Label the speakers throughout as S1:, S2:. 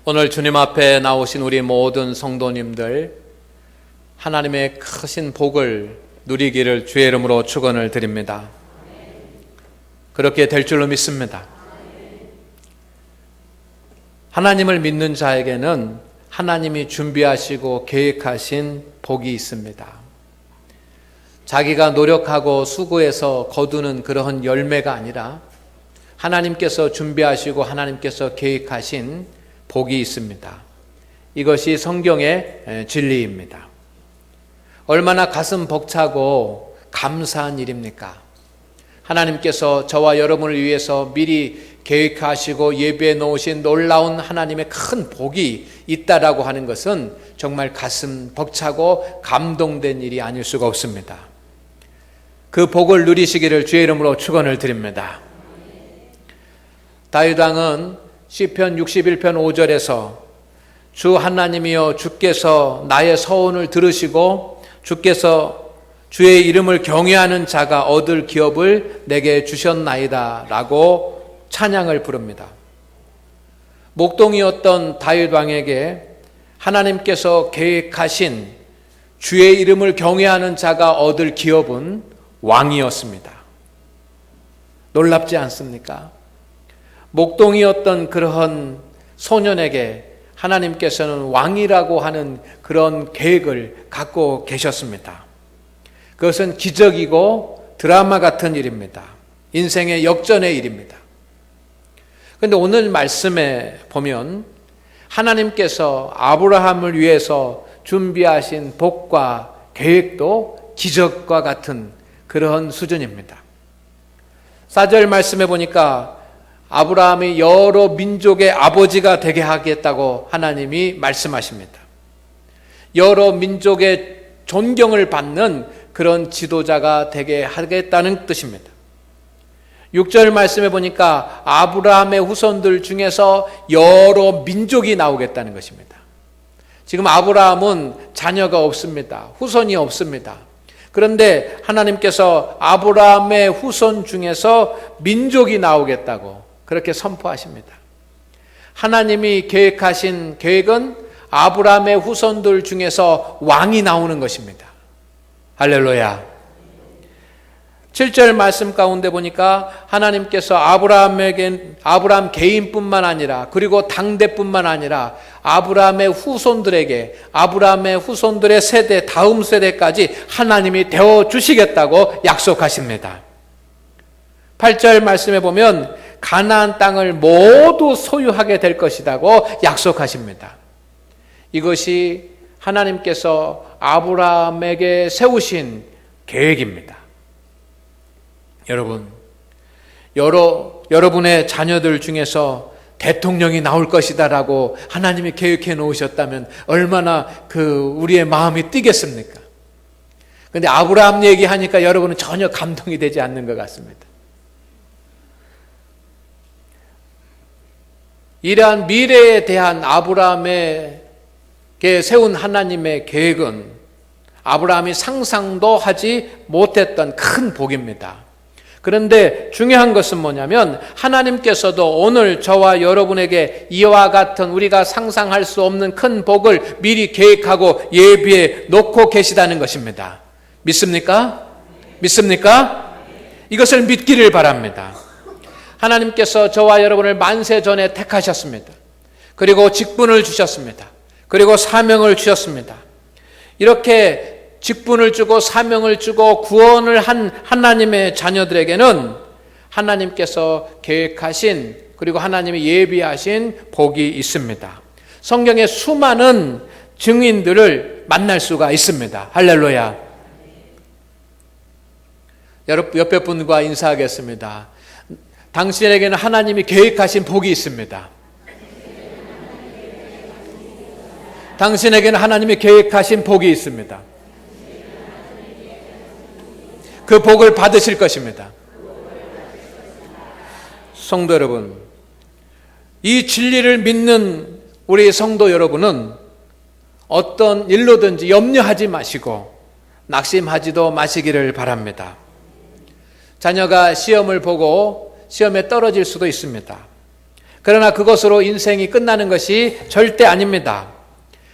S1: 오늘 주님 앞에 나오신 우리 모든 성도님들, 하나님의 크신 복을 누리기를 주의 이름으로 축원을 드립니다. 그렇게 될 줄로 믿습니다. 하나님을 믿는 자에게는 하나님이 준비하시고 계획하신 복이 있습니다. 자기가 노력하고 수고해서 거두는 그러한 열매가 아니라 하나님께서 준비하시고 하나님께서 계획하신 복이 있습니다. 이것이 성경의 진리입니다. 얼마나 가슴 벅차고 감사한 일입니까? 하나님께서 저와 여러분을 위해서 미리 계획하시고 예비해 놓으신 놀라운 하나님의 큰 복이 있다라고 하는 것은 정말 가슴 벅차고 감동된 일이 아닐 수가 없습니다. 그 복을 누리시기를 주의 이름으로 축원을 드립니다. 다윗 왕은 시편 61편 5절에서 주 하나님이여 주께서 나의 서원을 들으시고 주께서 주의 이름을 경외하는 자가 얻을 기업을 내게 주셨나이다 라고 찬양을 부릅니다. 목동이었던 다윗 왕에게 하나님께서 계획하신 주의 이름을 경외하는 자가 얻을 기업은 왕이었습니다. 놀랍지 않습니까? 목동이었던 그러한 소년에게 하나님께서는 왕이라고 하는 그런 계획을 갖고 계셨습니다. 그것은 기적이고 드라마 같은 일입니다. 인생의 역전의 일입니다. 그런데 오늘 말씀에 보면 하나님께서 아브라함을 위해서 준비하신 복과 계획도 기적과 같은 그러한 수준입니다. 4절 말씀에 보니까 아브라함이 여러 민족의 아버지가 되게 하겠다고 하나님이 말씀하십니다. 여러 민족의 존경을 받는 그런 지도자가 되게 하겠다는 뜻입니다. 6절 말씀에 보니까 아브라함의 후손들 중에서 여러 민족이 나오겠다는 것입니다. 지금 아브라함은 자녀가 없습니다. 후손이 없습니다. 그런데 하나님께서 아브라함의 후손 중에서 민족이 나오겠다고 그렇게 선포하십니다. 하나님이 계획하신 계획은 아브라함의 후손들 중에서 왕이 나오는 것입니다. 할렐루야. 7절 말씀 가운데 보니까 하나님께서 아브라함 개인뿐만 아니라 그리고 당대뿐만 아니라 아브라함의 후손들에게 아브라함의 후손들의 세대 다음 세대까지 하나님이 되어 주시겠다고 약속하십니다. 8절 말씀에 보면 가나안 땅을 모두 소유하게 될 것이라고 약속하십니다. 이것이 하나님께서 아브라함에게 세우신 계획입니다. 여러분, 여러분의 자녀들 중에서 대통령이 나올 것이다라고 하나님이 계획해 놓으셨다면 얼마나 우리의 마음이 뛰겠습니까? 그런데 아브라함 얘기하니까 여러분은 전혀 감동이 되지 않는 것 같습니다. 이러한 미래에 대한 아브라함에게 세운 하나님의 계획은 아브라함이 상상도 하지 못했던 큰 복입니다. 그런데 중요한 것은 뭐냐면 하나님께서도 오늘 저와 여러분에게 이와 같은 우리가 상상할 수 없는 큰 복을 미리 계획하고 예비해 놓고 계시다는 것입니다. 믿습니까? 믿습니까? 이것을 믿기를 바랍니다. 하나님께서 저와 여러분을 만세 전에 택하셨습니다. 그리고 직분을 주셨습니다. 그리고 사명을 주셨습니다. 이렇게 직분을 주고 사명을 주고 구원을 한 하나님의 자녀들에게는 하나님께서 계획하신 그리고 하나님이 예비하신 복이 있습니다. 성경에 수많은 증인들을 만날 수가 있습니다. 할렐루야. 옆에 분과 인사하겠습니다. 당신에게는 하나님이 계획하신 복이 있습니다. 당신에게는 하나님이 계획하신 복이 있습니다. 그 복을 받으실 것입니다. 성도 여러분, 이 진리를 믿는 우리 성도 여러분은 어떤 일로든지 염려하지 마시고 낙심하지도 마시기를 바랍니다. 자녀가 시험을 보고 시험에 떨어질 수도 있습니다. 그러나 그것으로 인생이 끝나는 것이 절대 아닙니다.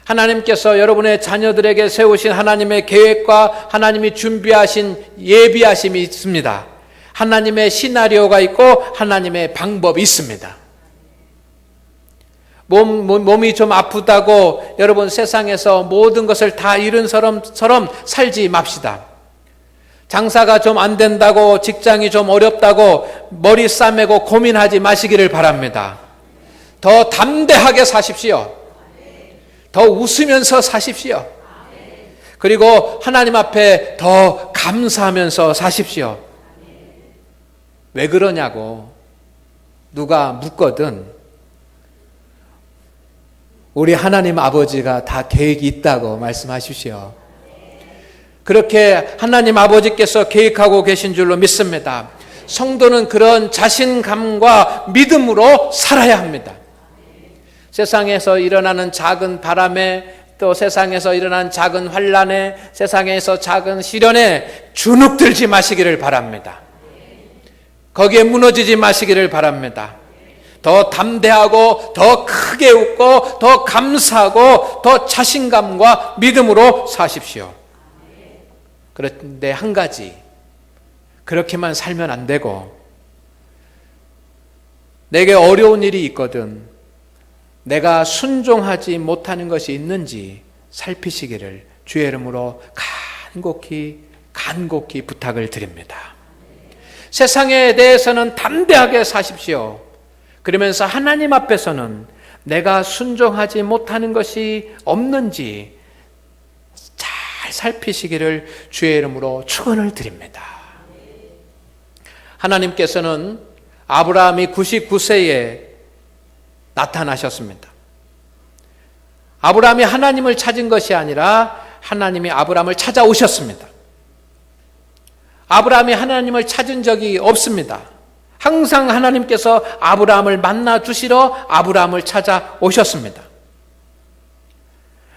S1: 하나님께서 여러분의 자녀들에게 세우신 하나님의 계획과 하나님이 준비하신 예비하심이 있습니다. 하나님의 시나리오가 있고 하나님의 방법이 있습니다. 몸이 좀 아프다고 여러분 세상에서 모든 것을 다 잃은 사람처럼 살지 맙시다. 장사가 좀 안 된다고, 직장이 좀 어렵다고 머리 싸매고 고민하지 마시기를 바랍니다. 더 담대하게 사십시오. 더 웃으면서 사십시오. 그리고 하나님 앞에 더 감사하면서 사십시오. 왜 그러냐고 누가 묻거든 우리 하나님 아버지가 다 계획이 있다고 말씀하십시오. 그렇게 하나님 아버지께서 계획하고 계신 줄로 믿습니다. 성도는 그런 자신감과 믿음으로 살아야 합니다. 세상에서 일어나는 작은 바람에, 또 세상에서 일어나는 작은 환난에, 세상에서 작은 시련에 주눅들지 마시기를 바랍니다. 거기에 무너지지 마시기를 바랍니다. 더 담대하고 더 크게 웃고 더 감사하고 더 자신감과 믿음으로 사십시오. 그런데 한 가지, 그렇게만 살면 안 되고 내게 어려운 일이 있거든 내가 순종하지 못하는 것이 있는지 살피시기를 주의 이름으로 간곡히 부탁을 드립니다. 세상에 대해서는 담대하게 사십시오. 그러면서 하나님 앞에서는 내가 순종하지 못하는 것이 없는지 잘 살피시기를 주의 이름으로 축원을 드립니다. 하나님께서는 아브라함이 99세에 나타나셨습니다. 아브라함이 하나님을 찾은 것이 아니라 하나님이 아브라함을 찾아오셨습니다. 아브라함이 하나님을 찾은 적이 없습니다. 항상 하나님께서 아브라함을 만나 주시러 아브라함을 찾아오셨습니다.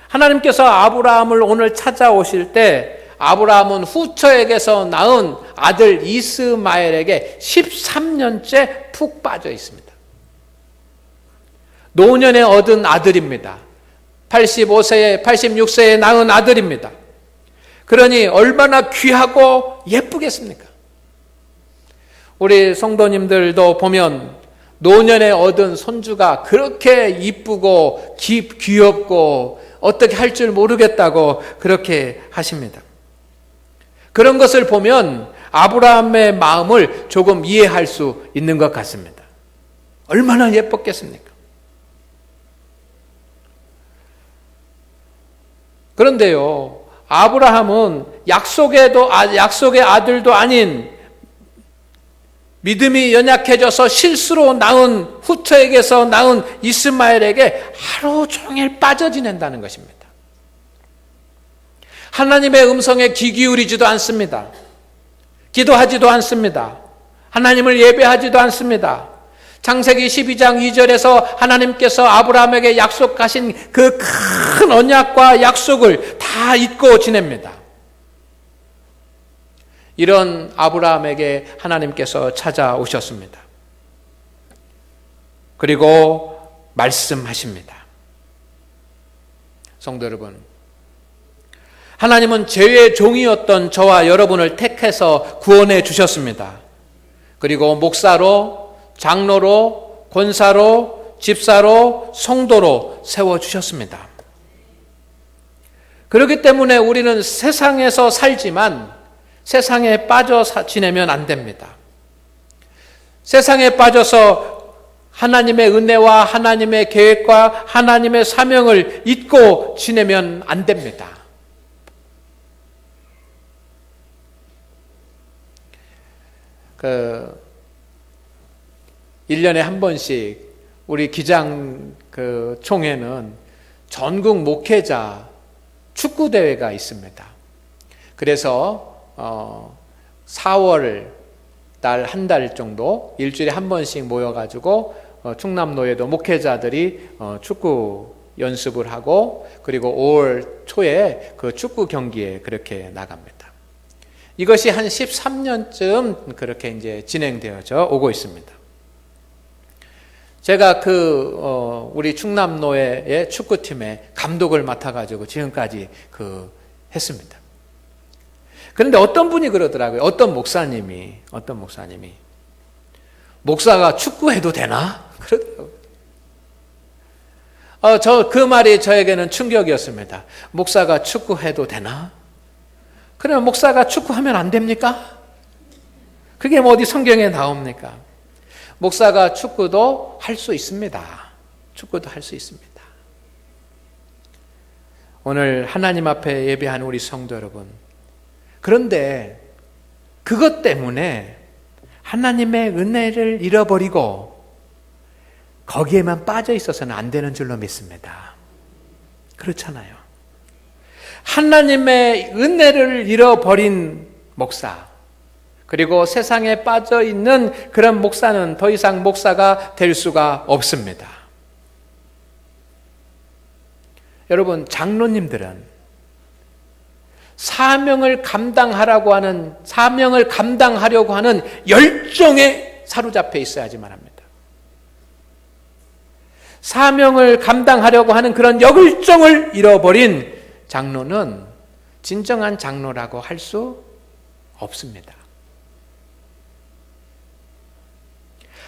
S1: 하나님께서 아브라함을 오늘 찾아오실 때 아브라함은 후처에게서 낳은 아들 이스마엘에게 13년째 푹 빠져 있습니다. 노년에 얻은 아들입니다. 85세에 86세에 낳은 아들입니다. 그러니 얼마나 귀하고 예쁘겠습니까? 우리 성도님들도 보면 노년에 얻은 손주가 그렇게 이쁘고 귀엽고 어떻게 할 줄 모르겠다고 그렇게 하십니다. 그런 것을 보면 아브라함의 마음을 조금 이해할 수 있는 것 같습니다. 얼마나 예뻤겠습니까? 그런데요, 아브라함은 약속의 아들도 아닌 믿음이 연약해져서 실수로 낳은 후처에게서 낳은 이스마엘에게 하루 종일 빠져 지낸다는 것입니다. 하나님의 음성에 귀 기울이지도 않습니다. 기도하지도 않습니다. 하나님을 예배하지도 않습니다. 창세기 12장 2절에서 하나님께서 아브라함에게 약속하신 그 큰 언약과 약속을 다 잊고 지냅니다. 이런 아브라함에게 하나님께서 찾아오셨습니다. 그리고 말씀하십니다. 성도 여러분, 하나님은 죄의 종이었던 저와 여러분을 택해서 구원해 주셨습니다. 그리고 목사로, 장로로, 권사로, 집사로, 성도로 세워주셨습니다. 그렇기 때문에 우리는 세상에서 살지만 세상에 빠져 지내면 안 됩니다. 세상에 빠져서 하나님의 은혜와 하나님의 계획과 하나님의 사명을 잊고 지내면 안 됩니다. 그 1년에 한 번씩 우리 기장 총회는 전국 목회자 축구 대회가 있습니다. 그래서 4월 달 한 달 정도 일주일에 한 번씩 모여가지고 충남노예도 목회자들이 축구 연습을 하고 그리고 5월 초에 그 축구 경기에 그렇게 나갑니다. 이것이 한 13년쯤 그렇게 이제 진행되어져 오고 있습니다. 제가 우리 충남노회의 축구팀의 감독을 맡아가지고 지금까지 했습니다. 그런데 어떤 분이 그러더라고요. 어떤 목사님이 목사가 축구해도 되나? 그러더라고요. 그 말이 저에게는 충격이었습니다. 목사가 축구해도 되나? 그러면 목사가 축구하면 안 됩니까? 그게 뭐 어디 성경에 나옵니까? 목사가 축구도 할 수 있습니다. 축구도 할 수 있습니다. 오늘 하나님 앞에 예배하는 우리 성도 여러분, 그런데 그것 때문에 하나님의 은혜를 잃어버리고 거기에만 빠져 있어서는 안 되는 줄로 믿습니다. 그렇잖아요. 하나님의 은혜를 잃어버린 목사, 그리고 세상에 빠져 있는 그런 목사는 더 이상 목사가 될 수가 없습니다. 여러분, 장로님들은 사명을 감당하려고 하는 열정에 사로잡혀 있어야지만 합니다. 사명을 감당하려고 하는 그런 열정을 잃어버린 장로는 진정한 장로라고 할 수 없습니다.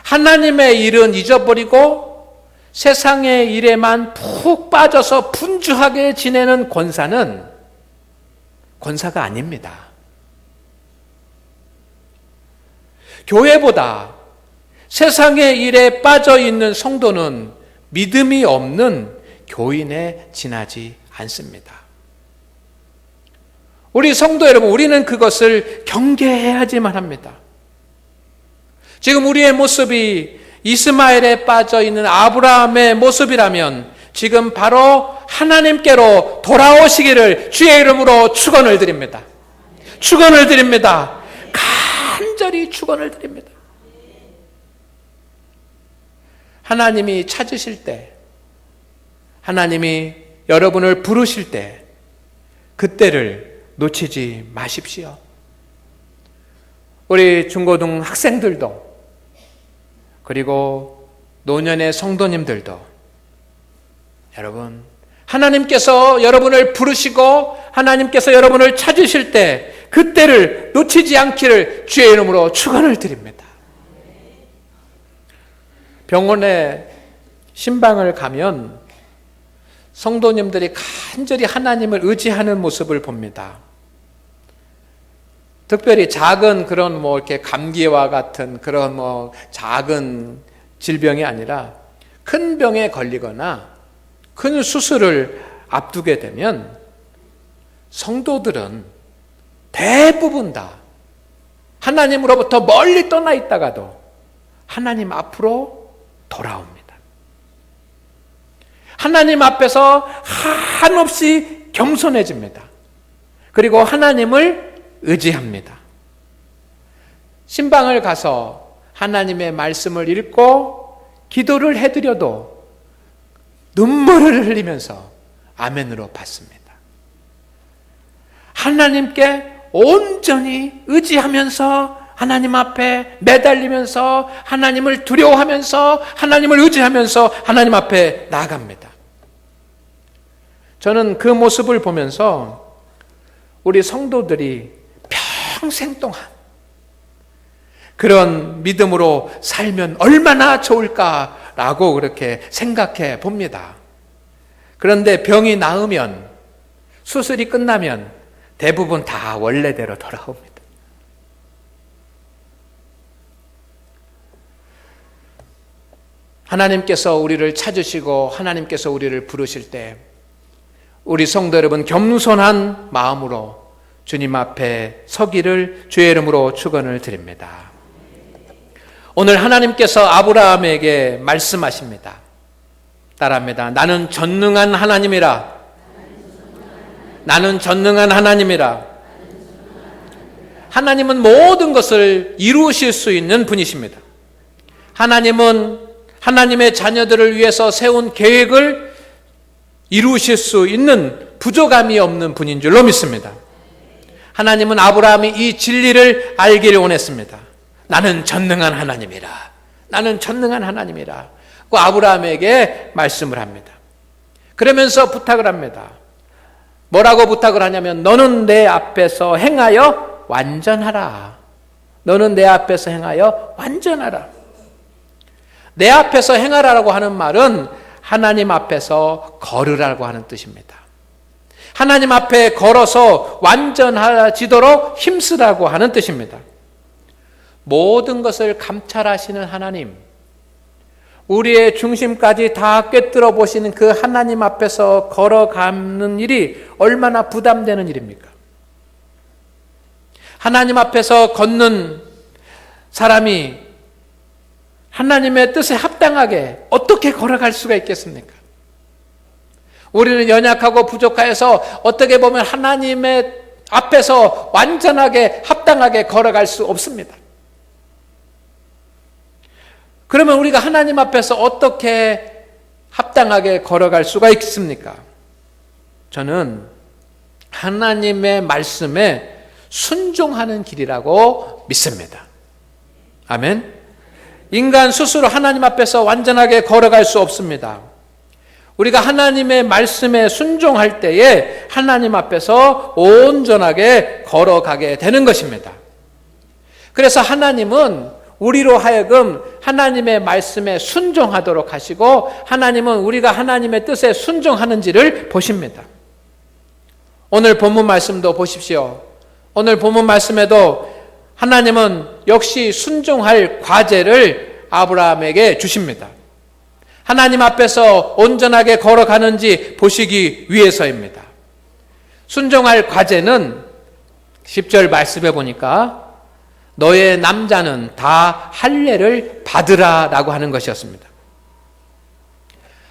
S1: 하나님의 일은 잊어버리고 세상의 일에만 푹 빠져서 분주하게 지내는 권사는 권사가 아닙니다. 교회보다 세상의 일에 빠져 있는 성도는 믿음이 없는 교인에 지나지 않습니다. 우리 성도 여러분, 우리는 그것을 경계해야지만 합니다. 지금 우리의 모습이 이스마엘에 빠져 있는 아브라함의 모습이라면 지금 바로 하나님께로 돌아오시기를 주의 이름으로 축원을 드립니다. 축원을 드립니다. 간절히 축원을 드립니다. 하나님이 찾으실 때, 하나님이 여러분을 부르실 때 그때를 놓치지 마십시오. 우리 중고등 학생들도, 그리고 노년의 성도님들도, 여러분, 하나님께서 여러분을 부르시고 하나님께서 여러분을 찾으실 때 그때를 놓치지 않기를 주의 이름으로 축원을 드립니다. 병원에 신방을 가면 성도님들이 간절히 하나님을 의지하는 모습을 봅니다. 특별히 작은 그런 이렇게 감기와 같은 그런 작은 질병이 아니라 큰 병에 걸리거나 큰 수술을 앞두게 되면 성도들은 대부분 다 하나님으로부터 멀리 떠나 있다가도 하나님 앞으로 돌아옵니다. 하나님 앞에서 한없이 겸손해집니다. 그리고 하나님을 의지합니다. 신방을 가서 하나님의 말씀을 읽고 기도를 해드려도 눈물을 흘리면서 아멘으로 받습니다. 하나님께 온전히 의지하면서 하나님 앞에 매달리면서 하나님을 두려워하면서 하나님을 의지하면서 하나님 앞에 나아갑니다. 저는 그 모습을 보면서 우리 성도들이 평생 동안 그런 믿음으로 살면 얼마나 좋을까라고 그렇게 생각해 봅니다. 그런데 병이 나으면, 수술이 끝나면 대부분 다 원래대로 돌아옵니다. 하나님께서 우리를 찾으시고 하나님께서 우리를 부르실 때 우리 성도 여러분, 겸손한 마음으로 주님 앞에 서기를 주의 이름으로 축원을 드립니다. 오늘 하나님께서 아브라함에게 말씀하십니다. 따라합니다. 나는 전능한 하나님이라. 나는 전능한 하나님이라. 하나님은 모든 것을 이루실 수 있는 분이십니다. 하나님은 하나님의 자녀들을 위해서 세운 계획을 이루실 수 있는 부족함이 없는 분인 줄로 믿습니다. 하나님은 아브라함이 이 진리를 알기를 원했습니다. 나는 전능한 하나님이라. 나는 전능한 하나님이라. 그 아브라함에게 말씀을 합니다. 그러면서 부탁을 합니다. 뭐라고 부탁을 하냐면 너는 내 앞에서 행하여 완전하라. 너는 내 앞에서 행하여 완전하라. 내 앞에서 행하라라고 하는 말은 하나님 앞에서 걸으라고 하는 뜻입니다. 하나님 앞에 걸어서 완전해지도록 힘쓰라고 하는 뜻입니다. 모든 것을 감찰하시는 하나님, 우리의 중심까지 다 꿰뚫어 보시는 그 하나님 앞에서 걸어가는 일이 얼마나 부담되는 일입니까? 하나님 앞에서 걷는 사람이 하나님의 뜻에 합당하게 어떻게 걸어갈 수가 있겠습니까? 우리는 연약하고 부족해서 어떻게 보면 하나님의 앞에서 완전하게 합당하게 걸어갈 수 없습니다. 그러면 우리가 하나님 앞에서 어떻게 합당하게 걸어갈 수가 있습니까? 저는 하나님의 말씀에 순종하는 길이라고 믿습니다. 아멘. 인간 스스로 하나님 앞에서 완전하게 걸어갈 수 없습니다. 우리가 하나님의 말씀에 순종할 때에 하나님 앞에서 온전하게 걸어가게 되는 것입니다. 그래서 하나님은 우리로 하여금 하나님의 말씀에 순종하도록 하시고 하나님은 우리가 하나님의 뜻에 순종하는지를 보십니다. 오늘 본문 말씀도 보십시오. 오늘 본문 말씀에도 하나님은 역시 순종할 과제를 아브라함에게 주십니다. 하나님 앞에서 온전하게 걸어가는지 보시기 위해서입니다. 순종할 과제는 10절 말씀해 보니까 너의 남자는 다 할례를 받으라 라고 하는 것이었습니다.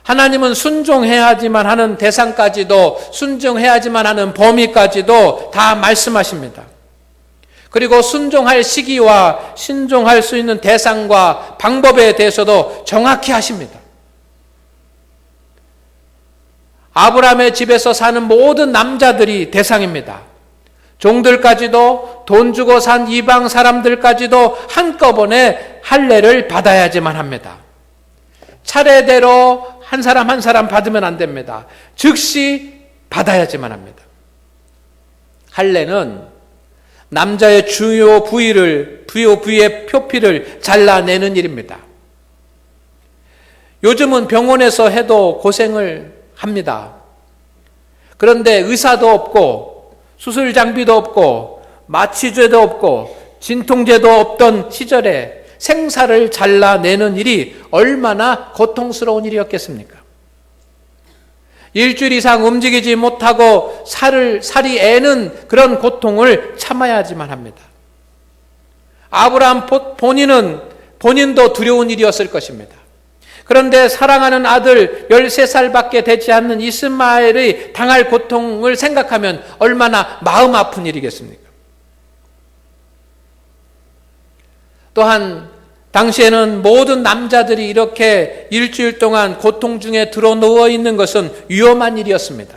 S1: 하나님은 순종해야지만 하는 대상까지도 순종해야지만 하는 범위까지도 다 말씀하십니다. 그리고 순종할 시기와 순종할 수 있는 대상과 방법에 대해서도 정확히 하십니다. 아브라함의 집에서 사는 모든 남자들이 대상입니다. 종들까지도 돈 주고 산 이방 사람들까지도 한꺼번에 할례를 받아야지만 합니다. 차례대로 한 사람 한 사람 받으면 안 됩니다. 즉시 받아야지만 합니다. 할례는 남자의 주요 부위의 표피를 잘라내는 일입니다. 요즘은 병원에서 해도 고생을 합니다. 그런데 의사도 없고 수술 장비도 없고 마취제도 없고 진통제도 없던 시절에 생사를 잘라내는 일이 얼마나 고통스러운 일이었겠습니까? 일주일 이상 움직이지 못하고 살이 애는 그런 고통을 참아야지만 합니다. 아브라함 본인도 두려운 일이었을 것입니다. 그런데 사랑하는 아들 13살밖에 되지 않는 이스마엘의 당할 고통을 생각하면 얼마나 마음 아픈 일이겠습니까? 또한 당시에는 모든 남자들이 이렇게 일주일 동안 고통 중에 들어 누워 있는 것은 위험한 일이었습니다.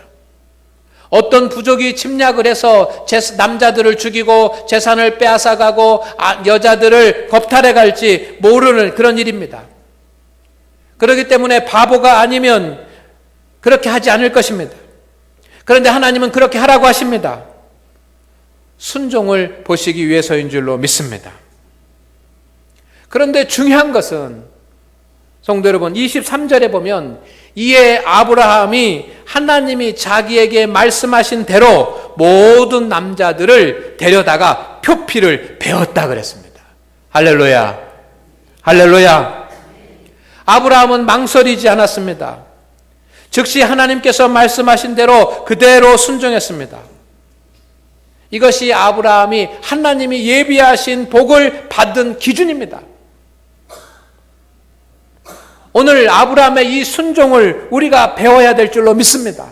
S1: 어떤 부족이 침략을 해서 남자들을 죽이고 재산을 빼앗아가고 여자들을 겁탈해 갈지 모르는 그런 일입니다. 그렇기 때문에 바보가 아니면 그렇게 하지 않을 것입니다. 그런데 하나님은 그렇게 하라고 하십니다. 순종을 보시기 위해서인 줄로 믿습니다. 그런데 중요한 것은 성도 여러분 23절에 보면 이에 아브라함이 하나님이 자기에게 말씀하신 대로 모든 남자들을 데려다가 표피를 베었다 그랬습니다. 할렐루야. 할렐루야. 아브라함은 망설이지 않았습니다. 즉시 하나님께서 말씀하신 대로 그대로 순종했습니다. 이것이 아브라함이 하나님이 예비하신 복을 받은 기준입니다. 오늘 아브라함의 이 순종을 우리가 배워야 될 줄로 믿습니다.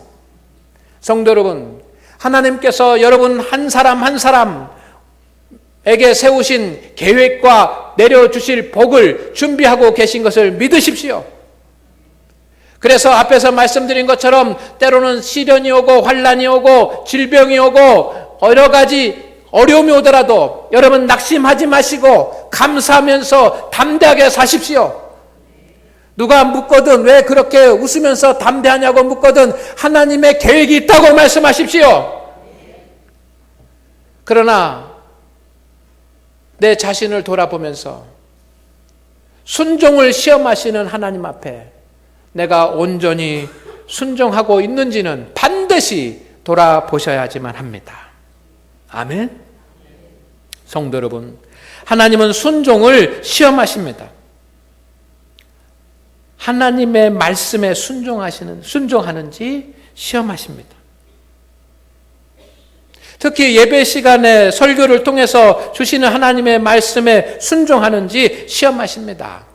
S1: 성도 여러분, 하나님께서 여러분 한 사람 한 사람에게 세우신 계획과 내려주실 복을 준비하고 계신 것을 믿으십시오. 그래서 앞에서 말씀드린 것처럼 때로는 시련이 오고 환난이 오고 질병이 오고 여러 가지 어려움이 오더라도 여러분 낙심하지 마시고 감사하면서 담대하게 사십시오. 누가 묻거든 왜 그렇게 웃으면서 담대하냐고 묻거든 하나님의 계획이 있다고 말씀하십시오. 그러나 내 자신을 돌아보면서 순종을 시험하시는 하나님 앞에 내가 온전히 순종하고 있는지는 반드시 돌아보셔야지만 합니다. 아멘. 성도 여러분, 하나님은 순종을 시험하십니다. 하나님의 말씀에 순종하는지 시험하십니다. 특히 예배 시간에 설교를 통해서 주시는 하나님의 말씀에 순종하는지 시험하십니다.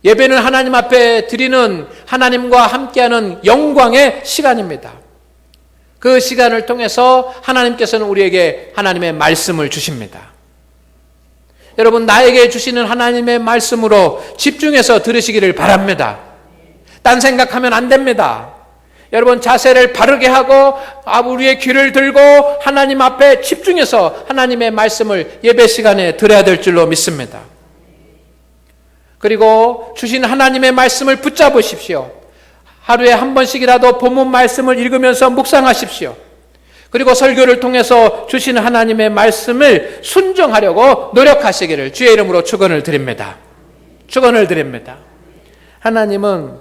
S1: 예배는 하나님 앞에 드리는 하나님과 함께하는 영광의 시간입니다. 그 시간을 통해서 하나님께서는 우리에게 하나님의 말씀을 주십니다. 여러분, 나에게 주시는 하나님의 말씀으로 집중해서 들으시기를 바랍니다. 딴 생각하면 안 됩니다. 여러분, 자세를 바르게 하고 우리의 귀를 들고 하나님 앞에 집중해서 하나님의 말씀을 예배 시간에 들어야 될 줄로 믿습니다. 그리고 주신 하나님의 말씀을 붙잡으십시오. 하루에 한 번씩이라도 본문 말씀을 읽으면서 묵상하십시오. 그리고 설교를 통해서 주시는 하나님의 말씀을 순종하려고 노력하시기를 주의 이름으로 축원을 드립니다. 축원을 드립니다. 하나님은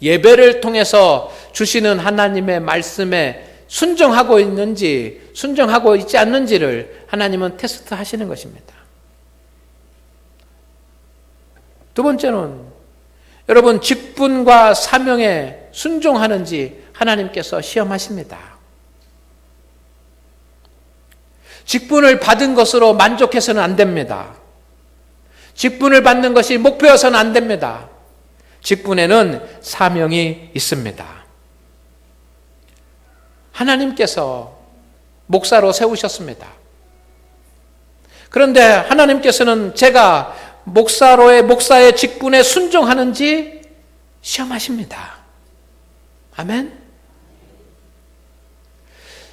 S1: 예배를 통해서 주시는 하나님의 말씀에 순종하고 있는지 순종하고 있지 않는지를 하나님은 테스트 하시는 것입니다. 두 번째는 여러분 직분과 사명에 순종하는지 하나님께서 시험하십니다. 직분을 받은 것으로 만족해서는 안 됩니다. 직분을 받는 것이 목표여서는 안 됩니다. 직분에는 사명이 있습니다. 하나님께서 목사로 세우셨습니다. 그런데 하나님께서는 제가 목사의 직분에 순종하는지 시험하십니다. 아멘.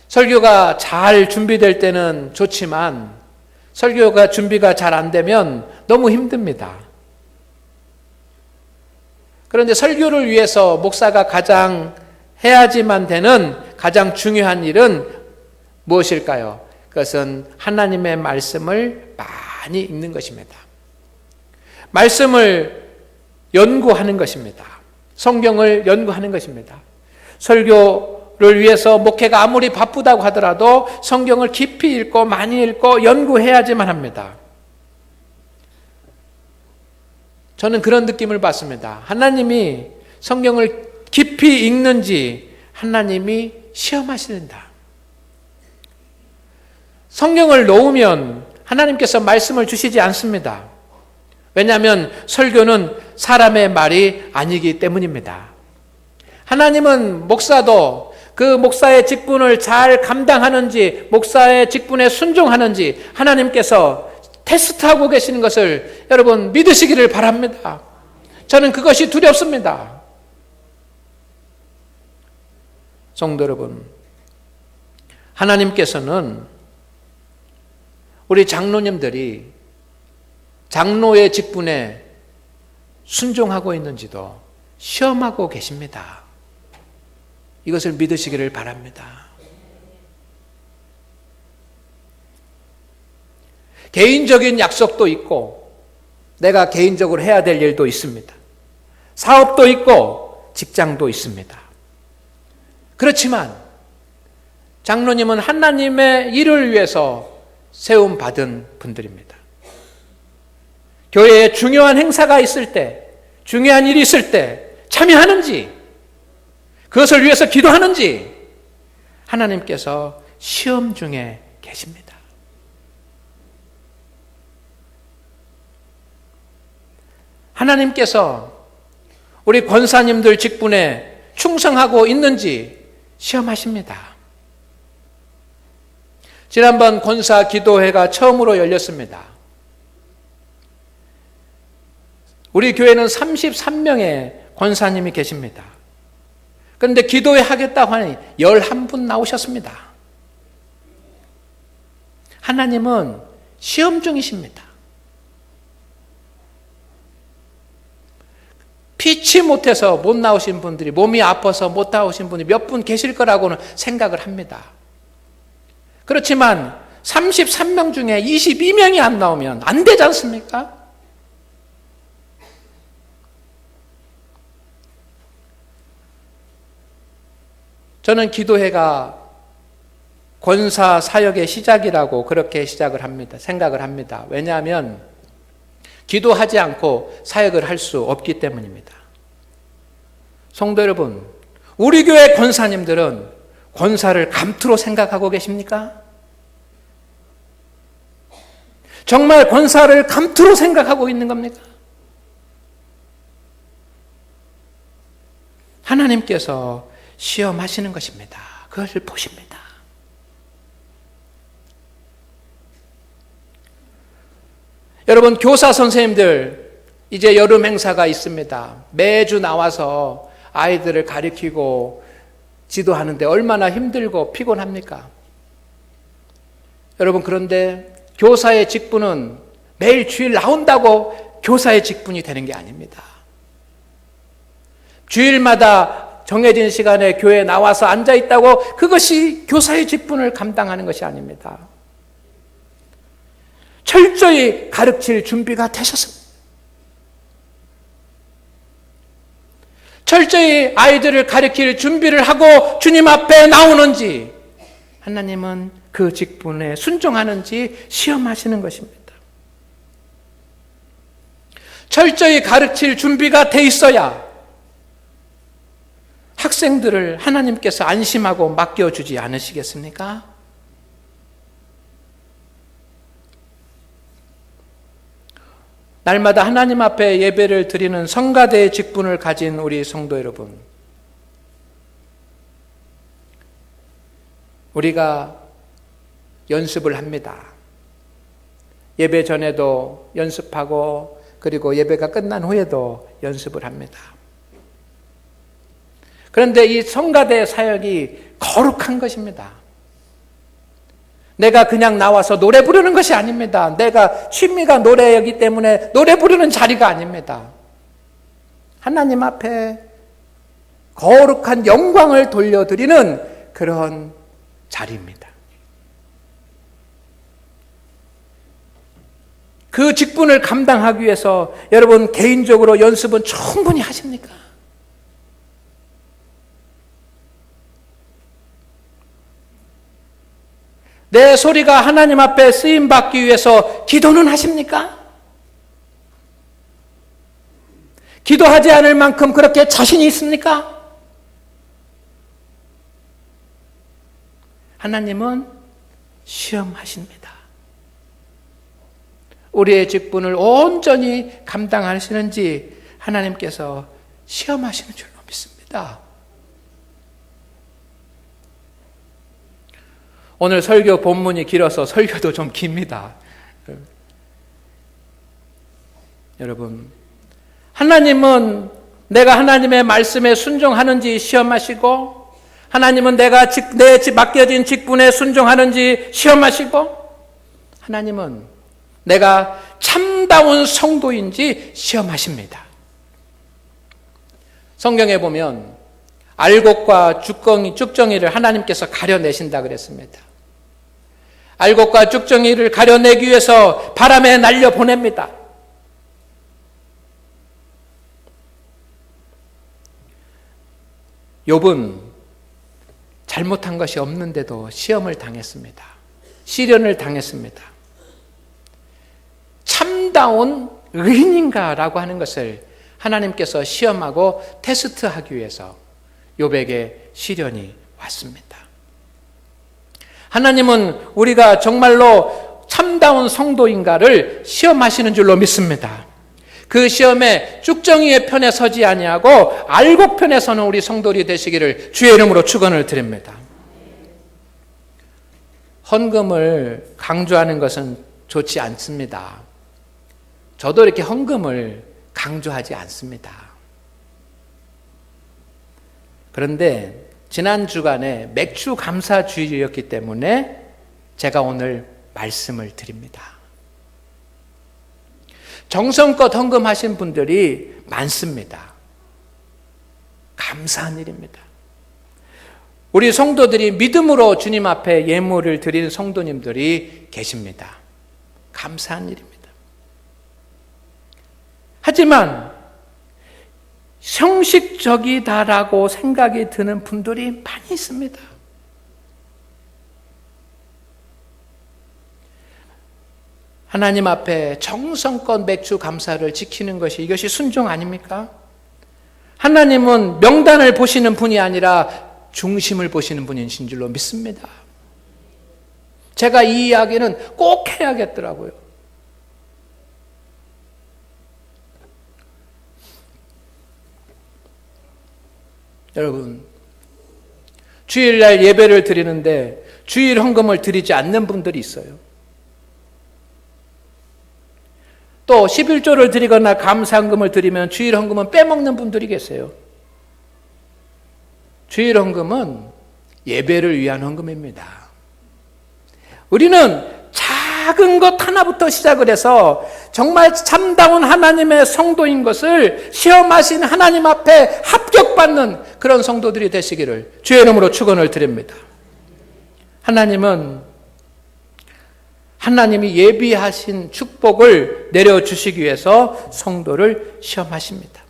S1: 설교가 잘 준비될 때는 좋지만 설교가 준비가 잘 안 되면 너무 힘듭니다. 그런데 설교를 위해서 목사가 가장 해야지만 되는 가장 중요한 일은 무엇일까요? 그것은 하나님의 말씀을 많이 읽는 것입니다. 말씀을 연구하는 것입니다. 성경을 연구하는 것입니다. 설교를 위해서 목회가 아무리 바쁘다고 하더라도 성경을 깊이 읽고 많이 읽고 연구해야지만 합니다. 저는 그런 느낌을 받습니다. 하나님이 성경을 깊이 읽는지 하나님이 시험하신다. 성경을 놓으면 하나님께서 말씀을 주시지 않습니다. 왜냐하면 설교는 사람의 말이 아니기 때문입니다. 하나님은 목사도 그 목사의 직분을 잘 감당하는지 목사의 직분에 순종하는지 하나님께서 테스트하고 계시는 것을 여러분 믿으시기를 바랍니다. 저는 그것이 두렵습니다. 성도 여러분, 하나님께서는 우리 장로님들이 장로의 직분에 순종하고 있는지도 시험하고 계십니다. 이것을 믿으시기를 바랍니다. 개인적인 약속도 있고 내가 개인적으로 해야 될 일도 있습니다. 사업도 있고 직장도 있습니다. 그렇지만 장로님은 하나님의 일을 위해서 세움받은 분들입니다. 교회에 중요한 행사가 있을 때, 중요한 일이 있을 때 참여하는지, 그것을 위해서 기도하는지 하나님께서 시험 중에 계십니다. 하나님께서 우리 권사님들 직분에 충성하고 있는지 시험하십니다. 지난번 권사 기도회가 처음으로 열렸습니다. 우리 교회는 33명의 권사님이 계십니다. 그런데 기도회 하겠다고 하니 11분 나오셨습니다. 하나님은 시험 중이십니다. 피치 못해서 못 나오신 분들이, 몸이 아파서 못 나오신 분이 몇 분 계실 거라고는 생각을 합니다. 그렇지만 33명 중에 22명이 안 나오면 안 되지 않습니까? 저는 기도회가 권사 사역의 시작이라고 그렇게 시작을 합니다. 생각을 합니다. 왜냐하면 기도하지 않고 사역을 할 수 없기 때문입니다. 성도 여러분, 우리 교회 권사님들은 권사를 감투로 생각하고 계십니까? 정말 권사를 감투로 생각하고 있는 겁니까? 하나님께서 시험하시는 것입니다. 그것을 보십니다. 여러분, 교사 선생님들 이제 여름 행사가 있습니다. 매주 나와서 아이들을 가르치고 지도하는데 얼마나 힘들고 피곤합니까? 여러분, 그런데 교사의 직분은 매일 주일 나온다고 교사의 직분이 되는 게 아닙니다. 주일마다 정해진 시간에 교회에 나와서 앉아 있다고 그것이 교사의 직분을 감당하는 것이 아닙니다. 철저히 가르칠 준비가 되셨습니다. 철저히 아이들을 가르칠 준비를 하고 주님 앞에 나오는지, 하나님은 그 직분에 순종하는지 시험하시는 것입니다. 철저히 가르칠 준비가 돼 있어야 학생들을 하나님께서 안심하고 맡겨주지 않으시겠습니까? 날마다 하나님 앞에 예배를 드리는 성가대의 직분을 가진 우리 성도 여러분, 우리가 연습을 합니다. 예배 전에도 연습하고 그리고 예배가 끝난 후에도 연습을 합니다. 그런데 이 성가대 사역이 거룩한 것입니다. 내가 그냥 나와서 노래 부르는 것이 아닙니다. 내가 취미가 노래이기 때문에 노래 부르는 자리가 아닙니다. 하나님 앞에 거룩한 영광을 돌려드리는 그런 자리입니다. 그 직분을 감당하기 위해서 여러분 개인적으로 연습은 충분히 하십니까? 내 소리가 하나님 앞에 쓰임받기 위해서 기도는 하십니까? 기도하지 않을 만큼 그렇게 자신이 있습니까? 하나님은 시험하십니다. 우리의 직분을 온전히 감당하시는지 하나님께서 시험하시는 줄로 믿습니다. 오늘 설교 본문이 길어서 설교도 좀 깁니다. 여러분, 하나님은 내가 하나님의 말씀에 순종하는지 시험하시고, 하나님은 내가 내 맡겨진 직분에 순종하는지 시험하시고, 하나님은 내가 참다운 성도인지 시험하십니다. 성경에 보면 알곡과 쭉정이를 하나님께서 가려내신다 그랬습니다. 알곡과 쭉정이를 가려내기 위해서 바람에 날려 보냅니다. 욥은 잘못한 것이 없는데도 시험을 당했습니다. 시련을 당했습니다. 참다운 의인인가라고 하는 것을 하나님께서 시험하고 테스트하기 위해서 욥에게 시련이 왔습니다. 하나님은 우리가 정말로 참다운 성도인가를 시험하시는 줄로 믿습니다. 그 시험에 쭉정이의 편에 서지 아니하고 알곡 편에 서는 우리 성도들이 되시기를 주의 이름으로 축원을 드립니다. 헌금을 강조하는 것은 좋지 않습니다. 저도 이렇게 헌금을 강조하지 않습니다. 그런데 지난 주간에 맥주 감사 주일이었기 때문에 제가 오늘 말씀을 드립니다. 정성껏 헌금하신 분들이 많습니다. 감사한 일입니다. 우리 성도들이 믿음으로 주님 앞에 예물을 드리는 성도님들이 계십니다. 감사한 일입니다. 하지만 형식적이다라고 생각이 드는 분들이 많이 있습니다. 하나님 앞에 정성껏 맥주 감사를 지키는 것이 이것이 순종 아닙니까? 하나님은 명단을 보시는 분이 아니라 중심을 보시는 분이신 줄로 믿습니다. 제가 이 이야기는 꼭 해야겠더라고요. 여러분, 주일날 예배를 드리는데 주일 헌금을 드리지 않는 분들이 있어요. 또 11조를 드리거나 감사헌금을 드리면 주일 헌금은 빼먹는 분들이 계세요. 주일 헌금은 예배를 위한 헌금입니다. 우리는 작은 것 하나부터 시작을 해서 정말 참다운 하나님의 성도인 것을 시험하신 하나님 앞에 합격받는 그런 성도들이 되시기를 주의 이름으로 축원을 드립니다. 하나님이 예비하신 축복을 내려주시기 위해서 성도를 시험하십니다.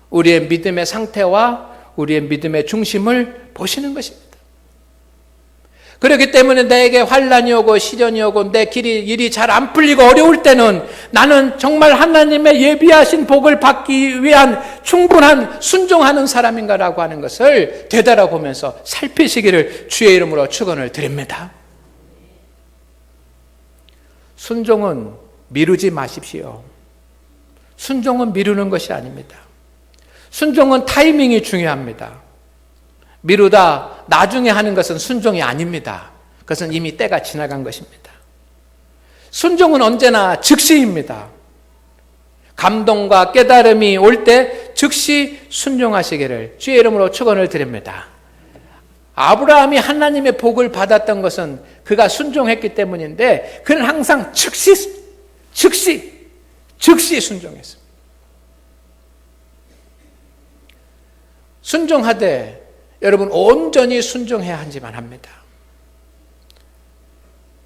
S1: 우리의 믿음의 상태와 우리의 믿음의 중심을 보시는 것입니다. 그렇기 때문에 내게 환난이 오고 시련이 오고 내 일이 잘 안 풀리고 어려울 때는 나는 정말 하나님의 예비하신 복을 받기 위한 충분한 순종하는 사람인가라고 하는 것을 되돌아보면서 살피시기를 주의 이름으로 축원을 드립니다. 순종은 미루지 마십시오. 순종은 미루는 것이 아닙니다. 순종은 타이밍이 중요합니다. 미루다 나중에 하는 것은 순종이 아닙니다. 그것은 이미 때가 지나간 것입니다. 순종은 언제나 즉시입니다. 감동과 깨달음이 올 때 즉시 순종하시기를 주의 이름으로 축원을 드립니다. 아브라함이 하나님의 복을 받았던 것은 그가 순종했기 때문인데 그는 항상 즉시 순종했습니다. 순종하되 여러분 온전히 순종해야 하지만 합니다.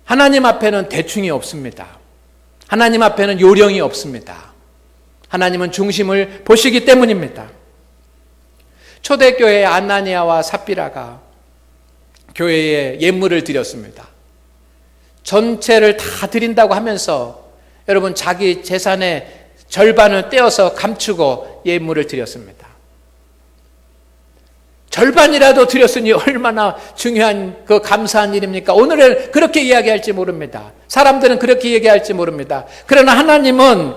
S1: 하나님 앞에는 대충이 없습니다. 하나님 앞에는 요령이 없습니다. 하나님은 중심을 보시기 때문입니다. 초대교회의 아나니아와 삽비라가 교회에 예물을 드렸습니다. 전체를 다 드린다고 하면서 여러분 자기 재산의 절반을 떼어서 감추고 예물을 드렸습니다. 절반이라도 드렸으니 얼마나 중요한 그 감사한 일입니까? 오늘은 그렇게 이야기할지 모릅니다. 사람들은 그렇게 얘기할지 모릅니다. 그러나 하나님은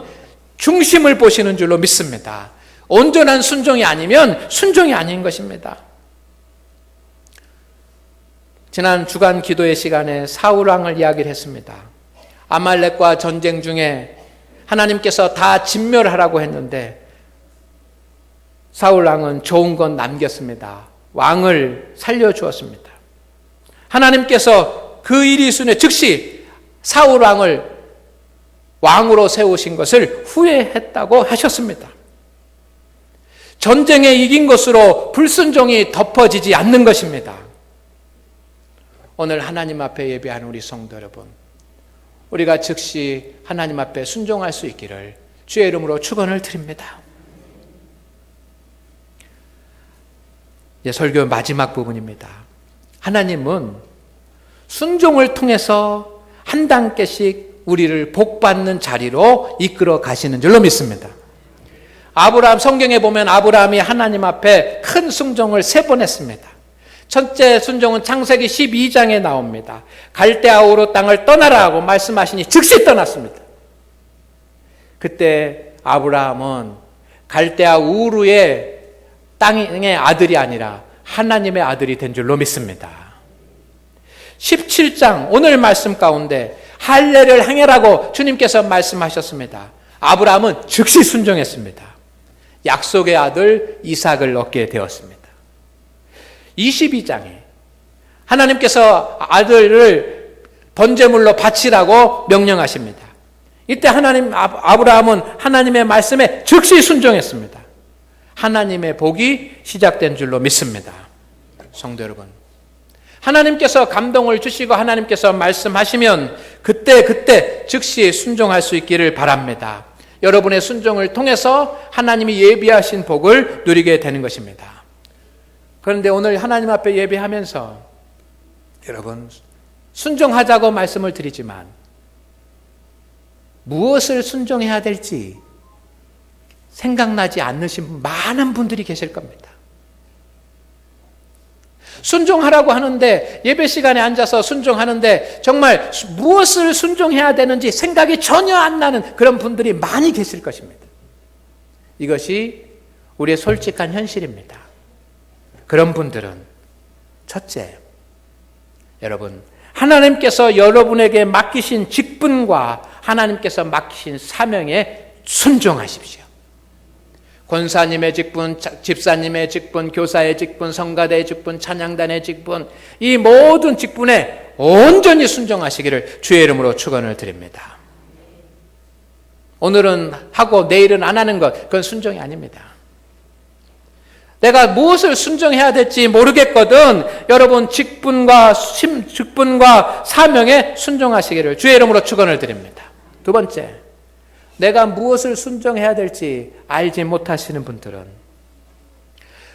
S1: 중심을 보시는 줄로 믿습니다. 온전한 순종이 아니면 순종이 아닌 것입니다. 지난 주간 기도의 시간에 사울 왕을 이야기를 했습니다. 아말렉과 전쟁 중에 하나님께서 다 진멸하라고 했는데 사울 왕은 좋은 건 남겼습니다. 왕을 살려주었습니다. 하나님께서 그 일이 있으니 즉시 사울 왕을 왕으로 세우신 것을 후회했다고 하셨습니다. 전쟁에 이긴 것으로 불순종이 덮어지지 않는 것입니다. 오늘 하나님 앞에 예배하는 우리 성도 여러분, 우리가 즉시 하나님 앞에 순종할 수 있기를 주의 이름으로 축원을 드립니다. 이제 설교 마지막 부분입니다. 하나님은 순종을 통해서 한 단계씩 우리를 복받는 자리로 이끌어 가시는 줄로 믿습니다. 아브라함, 성경에 보면 아브라함이 하나님 앞에 큰 순종을 3번 했습니다. 첫째 순종은 창세기 12장에 나옵니다. 갈대아 우르 땅을 떠나라고 말씀하시니 즉시 떠났습니다. 그때 아브라함은 갈대아 우르의 땅의 아들이 아니라 하나님의 아들이 된 줄로 믿습니다. 17장 오늘 말씀 가운데 할례를 행하라고 주님께서 말씀하셨습니다. 아브라함은 즉시 순종했습니다. 약속의 아들 이삭을 얻게 되었습니다. 22장에 하나님께서 아들을 번제물로 바치라고 명령하십니다. 이때 아브라함은 하나님의 말씀에 즉시 순종했습니다. 하나님의 복이 시작된 줄로 믿습니다. 성도 여러분, 하나님께서 감동을 주시고 하나님께서 말씀하시면 그때 즉시 순종할 수 있기를 바랍니다. 여러분의 순종을 통해서 하나님이 예비하신 복을 누리게 되는 것입니다. 그런데 오늘 하나님 앞에 예배하면서 여러분, 순종하자고 말씀을 드리지만 무엇을 순종해야 될지 생각나지 않으신 많은 분들이 계실 겁니다. 순종하라고 하는데, 예배 시간에 앉아서 순종하는데 정말 무엇을 순종해야 되는지 생각이 전혀 안 나는 그런 분들이 많이 계실 것입니다. 이것이 우리의 솔직한 현실입니다. 그런 분들은 첫째, 여러분, 하나님께서 여러분에게 맡기신 직분과 하나님께서 맡기신 사명에 순종하십시오. 권사님의 직분, 집사님의 직분, 교사의 직분, 성가대의 직분, 찬양단의 직분, 이 모든 직분에 온전히 순종하시기를 주의 이름으로 축원을 드립니다. 오늘은 하고 내일은 안 하는 것, 그건 순종이 아닙니다. 내가 무엇을 순종해야 될지 모르겠거든 여러분 직분과 사명에 순종하시기를 주의 이름으로 축원을 드립니다. 두 번째, 내가 무엇을 순종해야 될지 알지 못하시는 분들은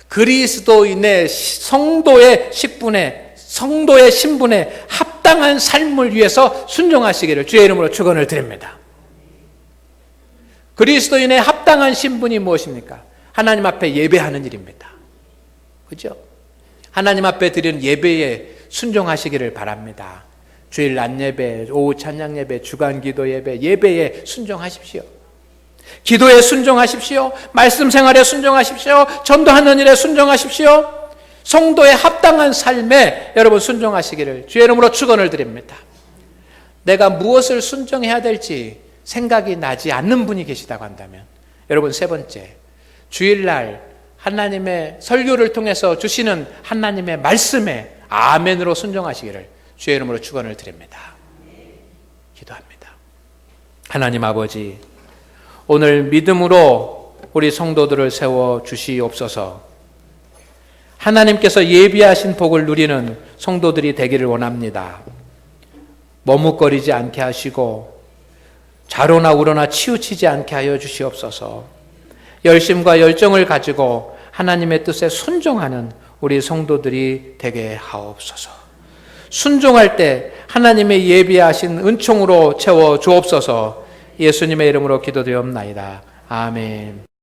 S1: 그리스도인의 성도의 신분에 합당한 삶을 위해서 순종하시기를 주의 이름으로 축원을 드립니다. 그리스도인의 합당한 신분이 무엇입니까? 하나님 앞에 예배하는 일입니다. 그죠? 하나님 앞에 드리는 예배에 순종하시기를 바랍니다. 주일 낮 예배, 오후 찬양 예배, 주간 기도 예배, 예배에 순종하십시오. 기도에 순종하십시오. 말씀 생활에 순종하십시오. 전도하는 일에 순종하십시오. 성도의 합당한 삶에 여러분 순종하시기를 주의 이름으로 축원을 드립니다. 내가 무엇을 순종해야 될지 생각이 나지 않는 분이 계시다고 한다면 여러분, 세 번째, 주일날 하나님의 설교를 통해서 주시는 하나님의 말씀에 아멘으로 순종하시기를 주의 이름으로 축원을 드립니다. 기도합니다. 하나님 아버지, 오늘 믿음으로 우리 성도들을 세워 주시옵소서. 하나님께서 예비하신 복을 누리는 성도들이 되기를 원합니다. 머뭇거리지 않게 하시고 좌로나 우로나 치우치지 않게 하여 주시옵소서. 열심과 열정을 가지고 하나님의 뜻에 순종하는 우리 성도들이 되게 하옵소서. 순종할 때 하나님의 예비하신 은총으로 채워 주옵소서. 예수님의 이름으로 기도드리옵나이다. 아멘.